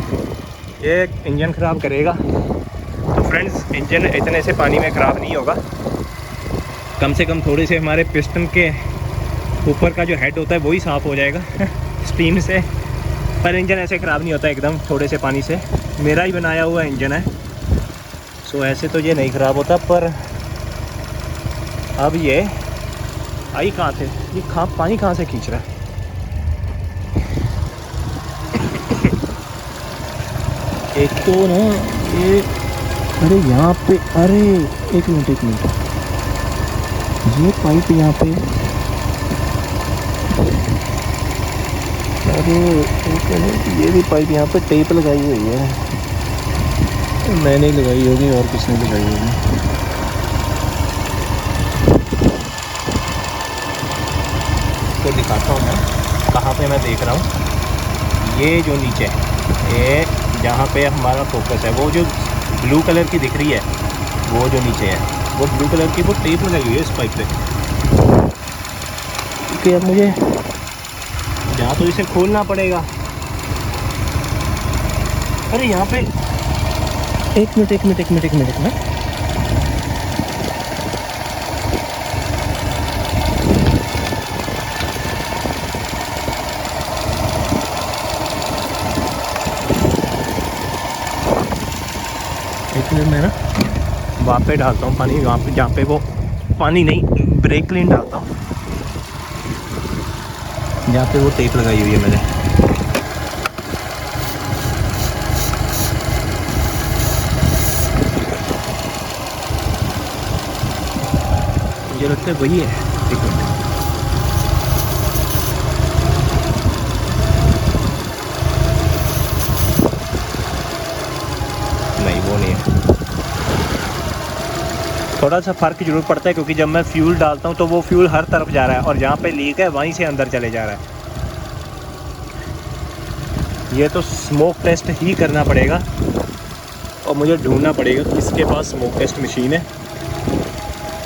ये इंजन ख़राब करेगा। तो फ्रेंड्स, इंजन इतने से पानी में ख़राब नहीं होगा। कम से कम थोड़े से हमारे पिस्टन के ऊपर का जो हेड होता है वही साफ़ हो जाएगा स्टीम से, पर इंजन ऐसे ख़राब नहीं होता एकदम थोड़े से पानी से। मेरा ही बनाया हुआ इंजन है, सो ऐसे तो ये नहीं ख़राब होता। पर अब ये आई कहाँ से, ये पानी कहाँ से खींच रहा है? एक तो ना ये, अरे यहाँ पे, अरे एक मिनट ये पाइप यहाँ पे, अरे एक मिनट, ये भी पाइप यहाँ पे टेप लगाई हुई है। मैंने ही लगाई होगी और किसने लगाई होगी। तो दिखाता हूँ मैं कहाँ पे मैं देख रहा हूँ। ये जो नीचे है, ये जहाँ पे हमारा फोकस है, वो जो ब्लू कलर की दिख रही है, वो जो नीचे है वो ब्लू कलर की वो टेप लगाई हुई है इस पाइप पे। क्योंकि अब मुझे यहाँ तो इसे खोलना पड़ेगा। अरे यहाँ पे एक मिनट ना, मैं ना वहाँ पे डालता हूँ पानी, वहाँ पे जहाँ पे वो पानी नहीं, ब्रेक क्लीन डालता हूँ जहाँ पे वो टेप लगाई हुई है मैंने। मुझे लगता है वही है, एक मिनट। नहीं वो नहीं है, थोड़ा सा फ़र्क जरूर पड़ता है, क्योंकि जब मैं फ्यूल डालता हूँ तो वो फ्यूल हर तरफ जा रहा है और जहाँ पे लीक है वहीं से अंदर चले जा रहा है। ये तो स्मोक टेस्ट ही करना पड़ेगा और मुझे ढूंढना पड़ेगा किसके पास स्मोक टेस्ट मशीन है,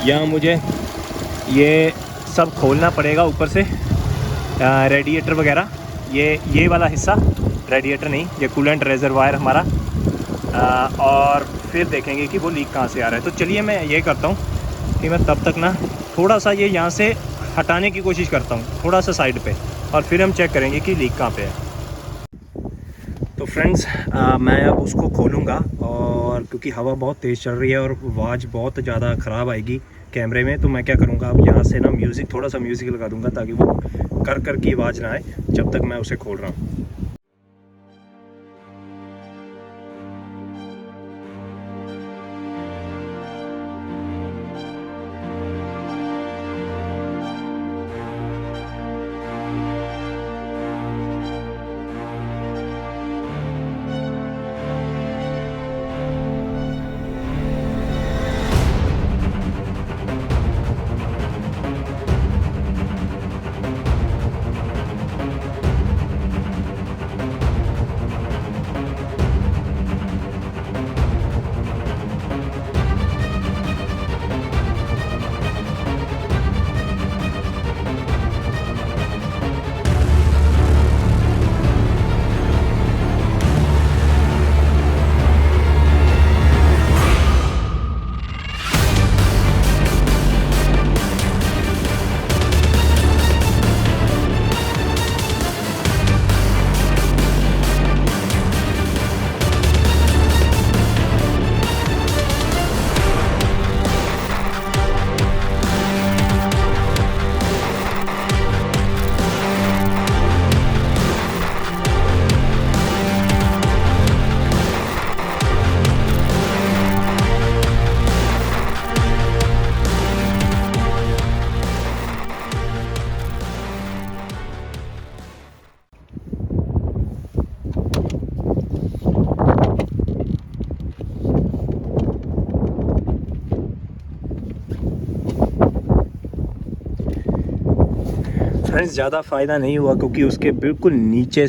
या मुझे ये सब खोलना पड़ेगा ऊपर से, रेडिएटर वगैरह, ये वाला हिस्सा, रेडिएटर नहीं, ये कूलेंट रेजरवायर हमारा, और फिर देखेंगे कि वो लीक कहाँ से आ रहा है। तो चलिए मैं ये करता हूँ कि मैं तब तक ना थोड़ा सा ये यहाँ से हटाने की कोशिश करता हूँ, थोड़ा सा साइड पे, और फिर हम चेक करेंगे कि लीक कहाँ पे है। तो फ्रेंड्स मैं अब उसको खोलूँगा, और क्योंकि हवा बहुत तेज़ चल रही है और आवाज़ बहुत ज़्यादा ख़राब आएगी कैमरे में, तो मैं क्या करूँगा, अब यहाँ से ना म्यूज़िक, थोड़ा सा म्यूज़िक लगा दूँगा ताकि वो कर की आवाज़ ना आए जब तक मैं उसे खोल रहा हूँ। फ्रेंड्स ज़्यादा फ़ायदा नहीं हुआ, क्योंकि उसके बिल्कुल नीचे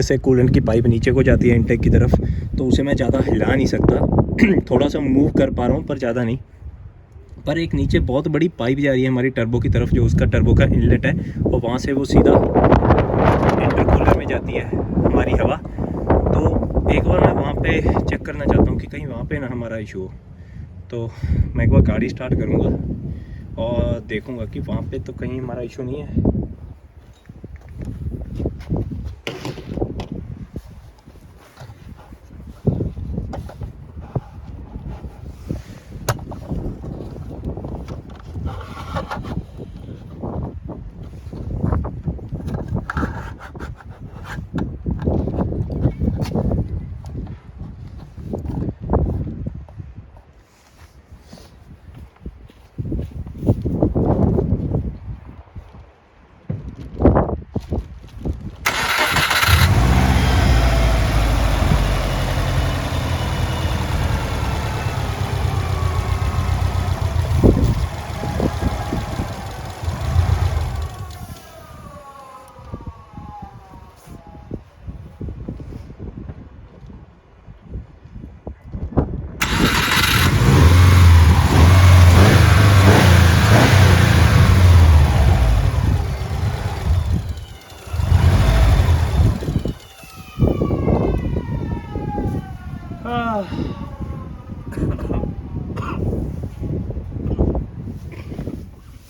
से कूलेंट की पाइप नीचे को जाती है इनटेक की तरफ, तो उसे मैं ज़्यादा हिला नहीं सकता। थोड़ा सा मूव कर पा रहा हूँ पर ज़्यादा नहीं। पर एक नीचे बहुत बड़ी पाइप जा रही है हमारी टर्बो की तरफ, जो उसका टर्बो का इनलेट है, और वहाँ से वो सीधा इंटरकूलर में जाती है हमारी हवा। तो एक बार मैं वहाँ पे चेक करना चाहता हूँ कि कहीं वहाँ पे ना हमारा इशू हो। तो मैं एक बार गाड़ी स्टार्ट करूँगा और देखूंगा कि वहाँ पे तो कहीं हमारा इशू नहीं है।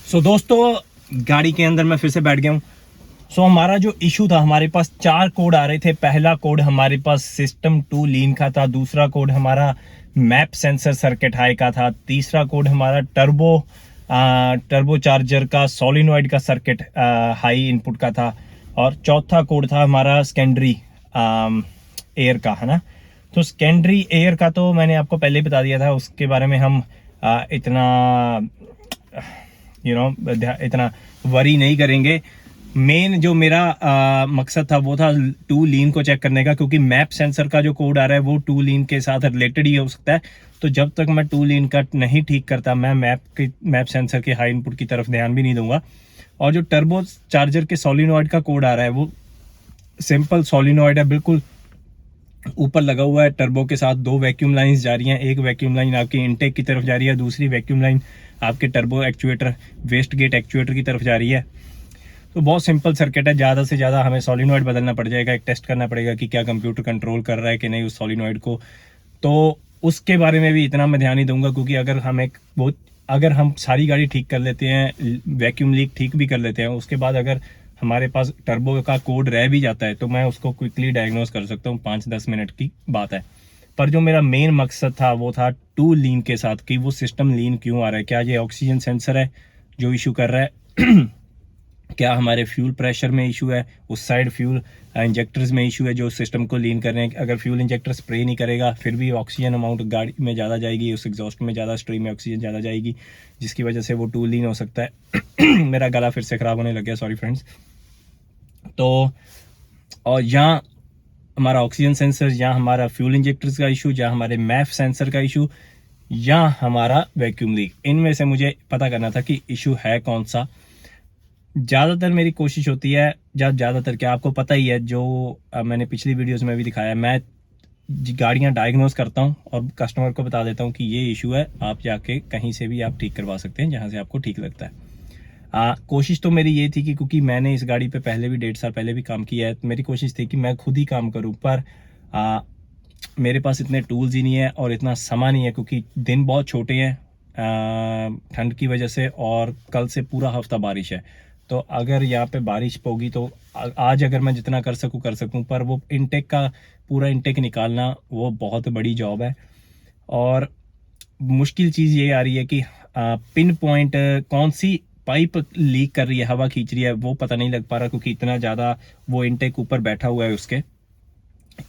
सो दोस्तों, गाड़ी के अंदर मैं फिर से बैठ गया हूँ। हमारा जो इशू था, हमारे पास 4 कोड आ रहे थे। पहला कोड हमारे पास सिस्टम 2 लीन का था, दूसरा कोड हमारा मैप सेंसर सर्किट हाई का था, तीसरा कोड हमारा टर्बो चार्जर का सोलिनॉइड का सर्किट हाई इनपुट का था, और चौथा कोड था हमारा सेकेंडरी एयर का, है ना। तो सेकेंडरी एयर का तो मैंने आपको पहले बता दिया था, उसके बारे में हम इतना इतना वरी नहीं करेंगे। मेन जो मेरा मकसद था वो था टू लीन को चेक करने का, क्योंकि मैप सेंसर का जो कोड आ रहा है वो टू लीन के साथ रिलेटेड ही हो सकता है। तो जब तक मैं टू लीन का नहीं ठीक करता, मैं मैप सेंसर के हाई इनपुट की तरफ ध्यान भी नहीं दूंगा। और जो टर्बो चार्जर के सोलिनॉइड का कोड आ रहा है वो सिंपल सोलिनॉइड है, बिल्कुल ऊपर लगा हुआ है। टर्बो के साथ दो वैक्यूम लाइंस जा रही हैं, एक वैक्यूम लाइन आपकी इनटेक की तरफ जा रही है, दूसरी वैक्यूम लाइन आपके turbo actuator waste gate actuator की तरफ जा रही है। तो बहुत सिंपल सर्किट है। ज़्यादा से ज़्यादा हमें सोलिनॉइड बदलना पड़ जाएगा, एक टेस्ट करना पड़ेगा कि क्या कंप्यूटर कंट्रोल कर रहा है कि नहीं उस सोलिनॉइड को। तो उसके बारे में भी इतना मैं ध्यान नहीं दूंगा, क्योंकि अगर हम सारी गाड़ी ठीक कर लेते हैं, वैक्यूम लीक ठीक भी कर लेते हैं, उसके बाद अगर हमारे पास टर्बो का कोड रह भी जाता है तो मैं उसको क्विकली डायग्नोज कर सकता हूँ, 5-10 मिनट की बात है। पर जो मेरा मेन मकसद था वो था टू लीन के साथ कि वो सिस्टम लीन क्यों आ रहा है। क्या ये ऑक्सीजन सेंसर है जो इशू कर रहा है क्या हमारे फ्यूल प्रेशर में इशू है, उस साइड फ्यूल इंजेक्टर्स में इशू है जो सिस्टम को लीन कर रहे हैं। अगर फ्यूल इंजेक्टर स्प्रे नहीं करेगा फिर भी ऑक्सीजन अमाउंट गाड़ी में ज़्यादा जाएगी, उस एग्जॉस्ट में ज़्यादा स्ट्रीम में ऑक्सीजन ज़्यादा जाएगी, जिसकी वजह से वो टू लीन हो सकता है। मेरा गला फिर से ख़राब होने लग गया, सॉरी फ्रेंड्स। तो और यहाँ हमारा ऑक्सीजन सेंसर, या हमारा फ्यूल इंजेक्टर्स का इशू, या हमारे मैफ सेंसर का इशू, या हमारा वैक्यूम लीक, इनमें से मुझे पता करना था कि इशू है कौन सा। ज़्यादातर मेरी कोशिश होती है, ज़्यादातर क्या आपको पता ही है, जो मैंने पिछली वीडियोस में भी दिखाया, मैं गाड़ियाँ डायग्नोज करता हूँ और कस्टमर को बता देता हूँ कि ये इशू है, आप जाके कहीं से भी आप ठीक करवा सकते हैं जहाँ से आपको ठीक लगता है। कोशिश तो मेरी ये थी कि क्योंकि मैंने इस गाड़ी पे पहले भी 1.5 साल पहले भी काम किया है, तो मेरी कोशिश थी कि मैं खुद ही काम करूं। पर मेरे पास इतने टूल्स ही नहीं है और इतना समय नहीं है, क्योंकि दिन बहुत छोटे हैं ठंड की वजह से, और कल से पूरा हफ्ता बारिश है। तो अगर यहाँ पे बारिश होगी तो आज अगर मैं जितना कर सकूं, पर वो इनटेक का पूरा इनटेक निकालना वो बहुत बड़ी जॉब है। और मुश्किल चीज़ ये आ रही है कि पिन पॉइंट कौन सी पाइप लीक कर रही है, हवा खींच रही है, वो पता नहीं लग पा रहा, क्योंकि इतना ज़्यादा वो इनटेक ऊपर बैठा हुआ है उसके।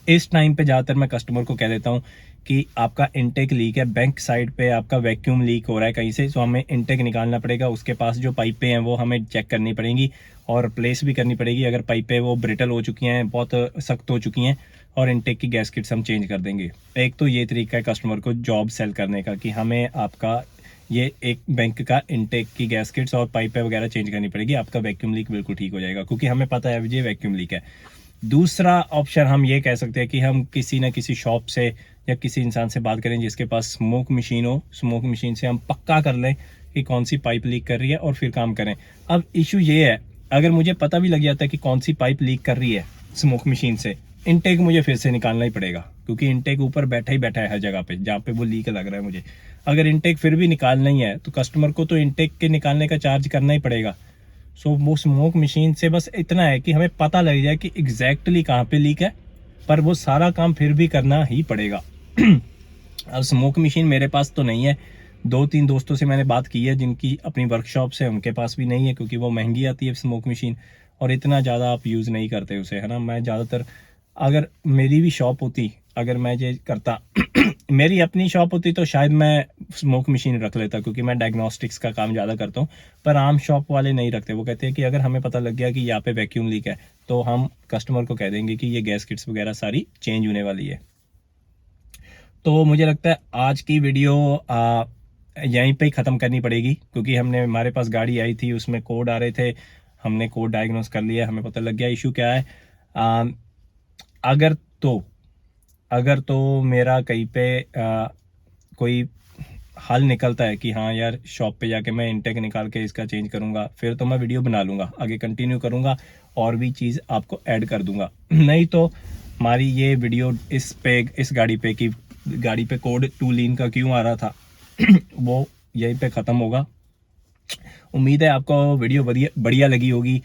इस टाइम पे ज़्यादातर मैं कस्टमर को कह देता हूँ कि आपका इनटेक लीक है, बैंक साइड पे आपका वैक्यूम लीक हो रहा है कहीं से, तो हमें इनटेक निकालना पड़ेगा। उसके पास जो पाइपें हैं वो हमें चेक करनी पड़ेंगी और रिप्लेस भी करनी पड़ेगी। अगर पाइपें वो ब्रिटल हो चुकी हैं, बहुत सख्त हो चुकी हैं, और इनटेक की गैसकिट्स हम चेंज कर देंगे। एक तो ये तरीका है कस्टमर को जॉब सेल करने का कि हमें आपका ये एक बैंक का इनटेक की गैसकिट्स और पाइपें वगैरह चेंज करनी पड़ेगी, आपका वैक्यूम लीक बिल्कुल ठीक हो जाएगा, क्योंकि हमें पता है ये वैक्यूम लीक है। दूसरा ऑप्शन हम ये कह सकते हैं कि हम किसी न किसी शॉप से या किसी इंसान से बात करें जिसके पास स्मोक मशीन हो, स्मोक मशीन से हम पक्का कर लें कि कौन सी पाइप लीक कर रही है और फिर काम करें। अब इशू ये है, अगर मुझे पता भी लग जाता है कि कौन सी पाइप लीक कर रही है स्मोक मशीन से, इनटेक मुझे फिर से निकालना ही पड़ेगा, क्योंकि इनटेक ऊपर बैठा ही बैठा है हर जगह पे जहाँ पे वो लीक लग रहा है मुझे। अगर इनटेक फिर भी निकालना ही है तो कस्टमर को तो इनटेक के निकालने का चार्ज करना ही पड़ेगा। सो वो स्मोक मशीन से बस इतना है कि हमें पता लग जाए कि एग्जैक्टली कहाँ पे लीक है, पर वो सारा काम फिर भी करना ही पड़ेगा। अब स्मोक मशीन मेरे पास तो नहीं है, 2-3 दोस्तों से मैंने बात की है जिनकी अपनी वर्कशॉप से, उनके पास भी नहीं है, क्योंकि वो महंगी आती है स्मोक मशीन और इतना ज़्यादा आप यूज़ नहीं करते उसे, है ना। मैं ज़्यादातर, अगर मेरी भी शॉप होती, अगर मैं ये करता मेरी अपनी शॉप होती तो शायद मैं स्मोक मशीन रख लेता, क्योंकि मैं डायग्नोस्टिक्स का काम ज़्यादा करता हूँ। पर आम शॉप वाले नहीं रखते, वो कहते हैं कि अगर हमें पता लग गया कि यहाँ पे वैक्यूम लीक है तो हम कस्टमर को कह देंगे कि ये गैस किट्स वगैरह सारी चेंज होने वाली है। तो मुझे लगता है आज की वीडियो यहीं पे ही ख़त्म करनी पड़ेगी, क्योंकि हमारे पास गाड़ी आई थी, उसमें कोड आ रहे थे, हमने कोड डायग्नोस कर लिया, हमें पता लग गया इशू क्या है। अगर तो मेरा कहीं पे कोई हल निकलता है कि हाँ यार शॉप पे जाके मैं इनटेक निकाल के इसका चेंज करूँगा, फिर तो मैं वीडियो बना लूँगा, आगे कंटिन्यू करूँगा और भी चीज़ आपको ऐड कर दूँगा। नहीं तो हमारी ये वीडियो इस गाड़ी पे कोड टू लीन का क्यों आ रहा था वो यहीं पे ख़त्म होगा। उम्मीद है आपको वीडियो बढ़िया लगी होगी।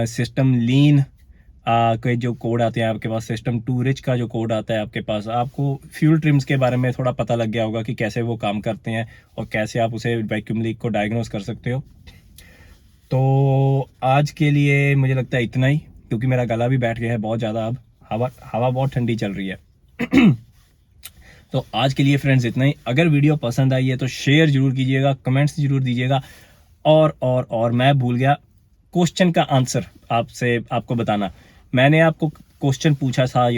सिस्टम लीन के जो कोड आते हैं आपके पास, सिस्टम टू रिच का जो कोड आता है आपके पास, आपको फ्यूल ट्रिम्स के बारे में थोड़ा पता लग गया होगा कि कैसे वो काम करते हैं और कैसे आप उसे वैक्यूम लीक को डायग्नोस कर सकते हो। तो आज के लिए मुझे लगता है इतना ही, क्योंकि मेरा गला भी बैठ गया है बहुत ज़्यादा, अब हवा बहुत ठंडी चल रही है। तो आज के लिए फ्रेंड्स इतना ही। अगर वीडियो पसंद आई है तो शेयर जरूर कीजिएगा, कमेंट्स जरूर दीजिएगा, और मैं भूल गया, क्वेश्चन का आंसर आपको बताना। मैंने आपको क्वेश्चन पूछा था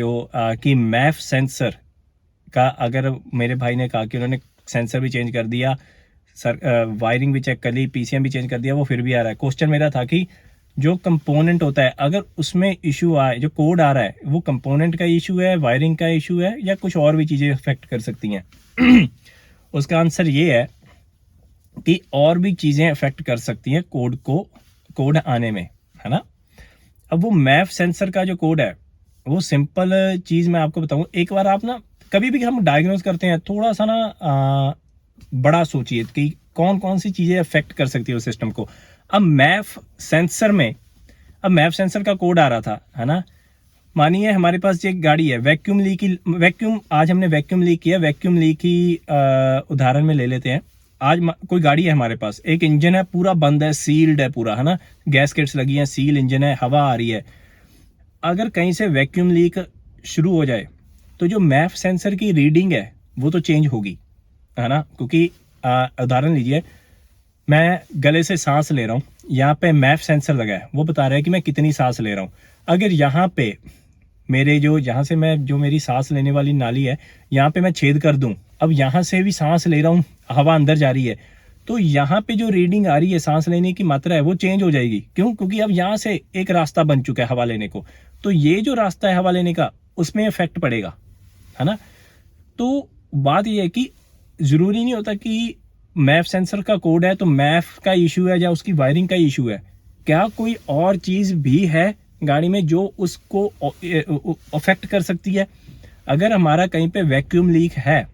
कि मैफ सेंसर का, अगर मेरे भाई ने कहा कि उन्होंने सेंसर भी चेंज कर दिया, वायरिंग भी चेक कर ली, पीसीएम भी चेंज कर दिया, वो फिर भी आ रहा है। क्वेश्चन मेरा था कि जो कंपोनेंट होता है, अगर उसमें इशू आए, जो कोड आ रहा है वो कंपोनेंट का इशू है, वायरिंग का इशू है, या कुछ और भी चीज़ें अफेक्ट कर सकती हैं। उसका आंसर ये है कि और भी चीज़ें अफेक्ट कर सकती हैं कोड आने में, है ना। अब वो मैफ सेंसर का जो कोड है, वो सिंपल चीज़ मैं आपको बताऊँ। एक बार आप ना, कभी भी हम डायग्नोज करते हैं, थोड़ा सा ना बड़ा सोचिए कि कौन कौन सी चीज़ें अफेक्ट कर सकती है उस सिस्टम को। अब मैफ सेंसर का कोड आ रहा था, है ना। मानिए हमारे पास एक गाड़ी है, आज हमने वैक्यूम लीक किया। वैक्यूम लीक की उदाहरण में ले लेते हैं। आज कोई गाड़ी है हमारे पास, एक इंजन है, पूरा बंद है, सील्ड है पूरा, है ना, गैसकेट्स लगी हैं, सील इंजन है, हवा आ रही है। अगर कहीं से वैक्यूम लीक शुरू हो जाए तो जो मैफ सेंसर की रीडिंग है वो तो चेंज होगी, है ना। क्योंकि उदाहरण लीजिए, मैं गले से सांस ले रहा हूँ, यहाँ पे मैफ सेंसर लगा है, वो बता रहा है कि मैं कितनी सांस ले रहा हूँ। अगर यहाँ पे जो मेरी सांस लेने वाली नाली है, यहाँ पे मैं छेद कर दूं, अब यहाँ से भी सांस ले रहा हूँ, हवा अंदर जा रही है, तो यहाँ पे जो रीडिंग आ रही है, सांस लेने की मात्रा है, वो चेंज हो जाएगी। क्यों? क्योंकि अब यहाँ से एक रास्ता बन चुका है हवा लेने को, तो ये जो रास्ता है हवा लेने का, उसमें इफेक्ट पड़ेगा, है ना। तो बात यह है कि जरूरी नहीं होता कि मैफ सेंसर का कोड है तो मैफ का इशू है या उसकी वायरिंग का इशू है। क्या कोई और चीज भी है गाड़ी में जो उसको अफेक्ट कर सकती है? अगर हमारा कहीं पे वैक्यूम लीक है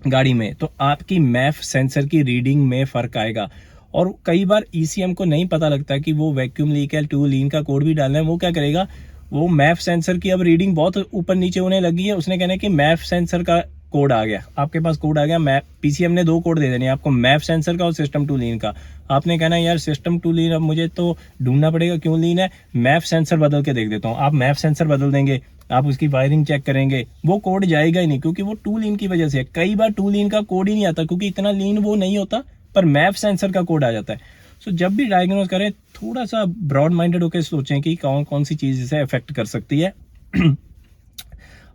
गाड़ी में, तो आपकी मैफ सेंसर की रीडिंग में फर्क आएगा। और कई बार ईसीएम को नहीं पता लगता कि वो वैक्यूम लीक है, टू लीन का कोड भी डालना है। वो क्या करेगा, वो मैफ सेंसर की अब रीडिंग बहुत ऊपर नीचे होने लगी है, उसने कहना है कि मैफ सेंसर का कोड आ गया, आपके पास कोड आ गया। पीसीएम ने 2 कोड दे देने आपको, मैफ सेंसर का और सिस्टम टू लीन का। आपने कहना यार सिस्टम टू लीन अब मुझे तो ढूंढना पड़ेगा, क्यों लीन है, मैफ सेंसर बदल के देख देता हूँ। आप मैफ सेंसर बदल देंगे, आप उसकी वायरिंग चेक करेंगे, वो कोड जाएगा ही नहीं, क्योंकि वो टू लीन की वजह से। कई बार टू लीन का कोड ही नहीं आता, क्योंकि इतना लीन वो नहीं होता, पर मैफ सेंसर का कोड आ जाता है। सो जब भी डायग्नोज करें, थोड़ा सा ब्रॉड माइंडेड होकर सोचें कि कौन कौन सी चीज़ इसे अफेक्ट कर सकती है।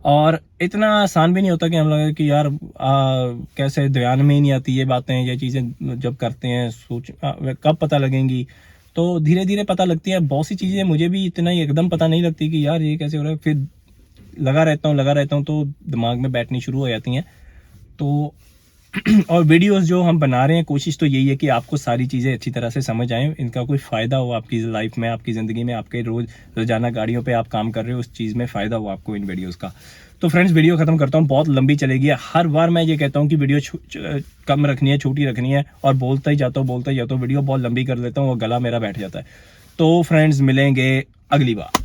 और इतना आसान भी नहीं होता कि हम लोग कि यार कैसे ध्यान में ही नहीं आती ये बातें, ये चीज़ें जब करते हैं कब पता लगेंगी, तो धीरे धीरे पता लगती है। बहुत सी चीज़ें मुझे भी इतना ही एकदम पता नहीं लगती कि यार ये कैसे हो रहा है, फिर लगा रहता हूँ तो दिमाग में बैठनी शुरू हो जाती हैं। तो और वीडियोस जो हम बना रहे हैं, कोशिश तो यही है कि आपको सारी चीज़ें अच्छी तरह से समझ आएँ, इनका कोई फ़ायदा हो आपकी लाइफ में, आपकी ज़िंदगी में, आपके रोज़ाना गाड़ियों पे आप काम कर रहे हो, उस चीज़ में फ़ायदा हो आपको इन वीडियोस का। तो फ्रेंड्स, वीडियो ख़त्म करता हूँ, बहुत लंबी चलेगी। हर बार मैं ये कहता हूँ कि वीडियो कम रखनी है, छोटी रखनी है, और बोलता ही जाता हूँ, वीडियो बहुत लंबी कर लेता हूँ और गला मेरा बैठ जाता है। तो फ्रेंड्स, मिलेंगे अगली बार।